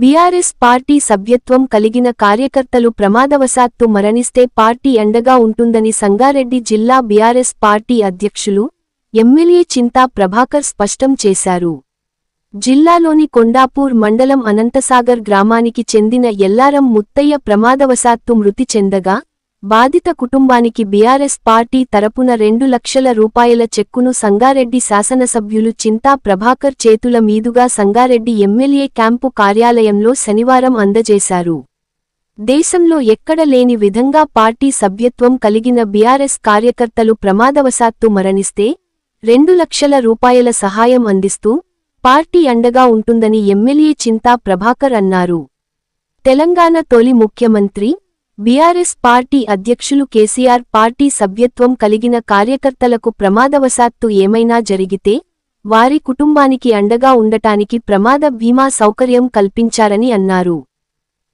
BRS party సభ్యత్వం కలిగిన కార్యకర్తలు ప్రమాదవశాత్తు మరణిస్తే పార్టీ అండగా ఉంటుందని సంగారెడ్డి జిల్లా బీఆర్ఎస్ పార్టీ అధ్యక్షులు ఎమ్మెల్యే చింతా ప్రభాకర్ స్పష్టం చేశారు. జిల్లాలోని కొండాపూర్ మండలం అనంతసాగర్ గ్రామానికి చెందిన ఎల్లారం ముత్తయ్య ప్రమాదవశాత్తు మృతి చెందగా, బాధిత కుటుంబానికి బీఆర్ఎస్ పార్టీ తరపున 2 లక్షల రూపాయల చెక్కును సంగారెడ్డి శాసనసభ్యులు చింతా ప్రభాకర్ చేతుల మీదుగా సంగారెడ్డి ఎమ్మెల్యే క్యాంపు కార్యాలయంలో శనివారం అందజేశారు. దేశంలో ఎక్కడ లేని విధంగా పార్టీ సభ్యత్వం కలిగిన బీఆర్ఎస్ కార్యకర్తలు ప్రమాదవశాత్తు మరణిస్తే 2 లక్షల రూపాయల సహాయం అందిస్తూ పార్టీ అండగా ఉంటుందని ఎమ్మెల్యే చింతా ప్రభాకర్ అన్నారు. తెలంగాణ తొలి ముఖ్యమంత్రి, బీఆర్ఎస్ పార్టీ అధ్యక్షులు కేసీఆర్ పార్టీ సభ్యత్వం కలిగిన కార్యకర్తలకు ప్రమాదవశాత్తు ఏమైనా జరిగితే వారి కుటుంబానికి అండగా ఉండటానికి ప్రమాద బీమా సౌకర్యం కల్పించారని అన్నారు.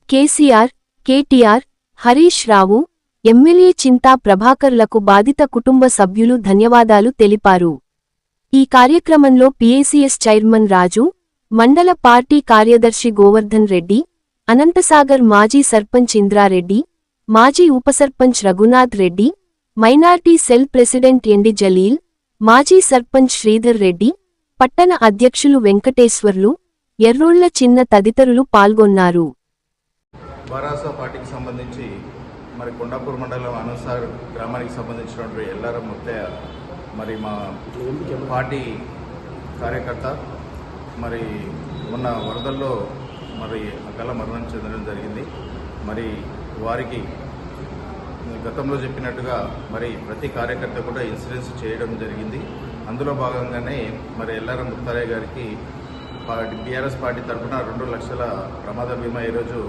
కేసీఆర్, కేటీఆర్, హరీష్ రావు, ఎమ్మెల్యే చింతా ప్రభాకర్లకు బాధిత కుటుంబ సభ్యులు ధన్యవాదాలు తెలిపారు. ఈ కార్యక్రమంలో పీఏసీఎస్ చైర్మన్ రాజు, మండల పార్టీ కార్యదర్శి గోవర్ధన్ రెడ్డి, అనంతసాగర్ మాజీ సర్పంచ్ ఇంద్రారెడ్డి, మాజీ upasarpanch Raghunath Reddy, minority cell president MD Jaleel, మాజీ సర్పంచ్ శ్రీధర్ రెడ్డి, పట్టణ అధ్యక్షులు వెంకటేశ్వర్లు, ఎర్రోళ్ల చిన్న తదితరులు పాల్గొన్నారు. వారాస పార్టీకి సంబంధించి మరి కొండాపూర్ మండలం అనంతసాగర్ గ్రామానికి సంబంధించినటువంటి ఎల్లారం ముత్తయ్య మరి మా పార్టీ కార్యకర్త మరి ఉన్న వరదల్లో మరి అకాల మరణం చెందడం జరిగింది. మరి వారికి గతంలో చెప్పినట్టుగా మరి ప్రతి కార్యకర్త కూడా ఇన్సూరెన్స్ చేయడం జరిగింది. అందులో భాగంగానే మరి ఎల్లారం ముత్తయ్య గారికి బీఆర్ఎస్ పార్టీ తరఫున 2 లక్షల ప్రమాద బీమా ఈరోజు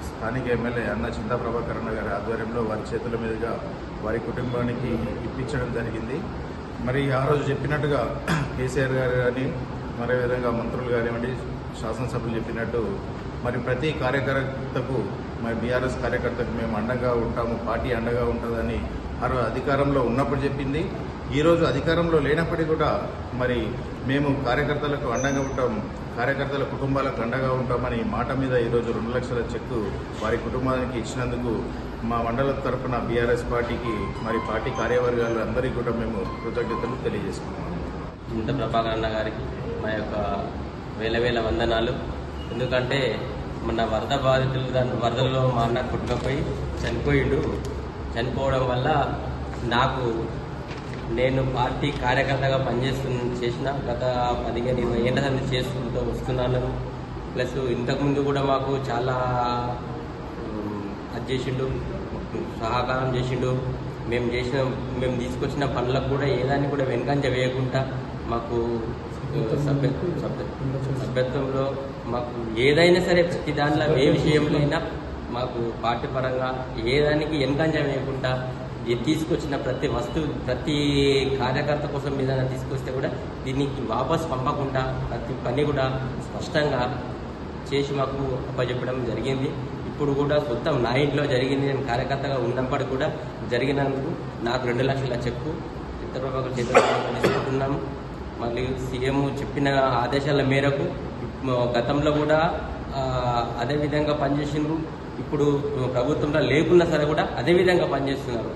స్థానిక ఎమ్మెల్యే అన్న చింతా ప్రభాకర్ అన్న గారి ఆధ్వర్యంలో వారి చేతుల మీదుగా వారి కుటుంబానికి ఇప్పించడం జరిగింది. మరి ఆ రోజు చెప్పినట్టుగా కేసీఆర్ గారు కానీ మరే విధంగా మంత్రులు కానివ్వండి, శాసనసభ్యులు చెప్పినట్టు మరి ప్రతి కార్యకర్తకు మరి బీఆర్ఎస్ కార్యకర్తకు మేము అండగా ఉంటాము, పార్టీ అండగా ఉంటుందని ఆ రోజు అధికారంలో ఉన్నప్పుడు చెప్పింది. ఈరోజు అధికారంలో లేనప్పటికీ కూడా మరి మేము కార్యకర్తలకు అండగా ఉంటాం, కార్యకర్తల కుటుంబాలకు అండగా ఉంటామని మాట మీద ఈరోజు 2 లక్షల చెక్కు వారి కుటుంబానికి ఇచ్చినందుకు మా మండలం తరఫున బీఆర్ఎస్ పార్టీకి మరి పార్టీ కార్యవర్గాలు అందరికీ కూడా మేము కృతజ్ఞతలు తెలియజేసుకుంటున్నాము. చింతా ప్రభాకర్ అన్న గారికి మా యొక్క వేల వందనాలు. ఎందుకంటే మన వరద బాధితులు వరదల్లో మా అన్న కొట్టుకపోయి చనిపోవడం వల్ల నేను పార్టీ కార్యకర్తగా చేసిన గత 15-20 ఏళ్ల నుండి చేసుకుంటూ వస్తున్నాను. ప్లస్ ఇంతకుముందు కూడా మాకు చాలా అది చేసిండు, సహకారం చేసిండు. మేము తీసుకొచ్చిన పనులకు కూడా ఏదాన్ని కూడా వెనుకంజ వేయకుండా మాకు సభ్యత్వంలో మాకు ఏదైనా సరే ప్రతి దాంట్లో ఏ విషయంలో అయినా మాకు పార్టీ పరంగా ఏదానికి వెనుకంజ వేయకుండా తీసుకొచ్చిన ప్రతి వస్తువు ప్రతి కార్యకర్త కోసం ఏదైనా తీసుకొస్తే కూడా దీనికి వాపస్ పంపకుండా ప్రతి పని కూడా స్పష్టంగా చేసి మాకు అప్పచెప్పడం జరిగింది. ఇప్పుడు కూడా మొత్తం నా ఇంట్లో జరిగింది. నేను కార్యకర్తగా ఉన్నప్పటికీ కూడా జరిగినందుకు నాకు 2 లక్షల చెక్కు చిత్రప్రభాకర్ చేతులు తీసుకుంటున్నాము. మళ్ళీ సీఎం చెప్పిన ఆదేశాల మేరకు గతంలో కూడా అదేవిధంగా పనిచేసిండ్రు. ఇప్పుడు ప్రభుత్వంలో లేకున్నా సరే కూడా అదేవిధంగా పనిచేస్తున్నారు.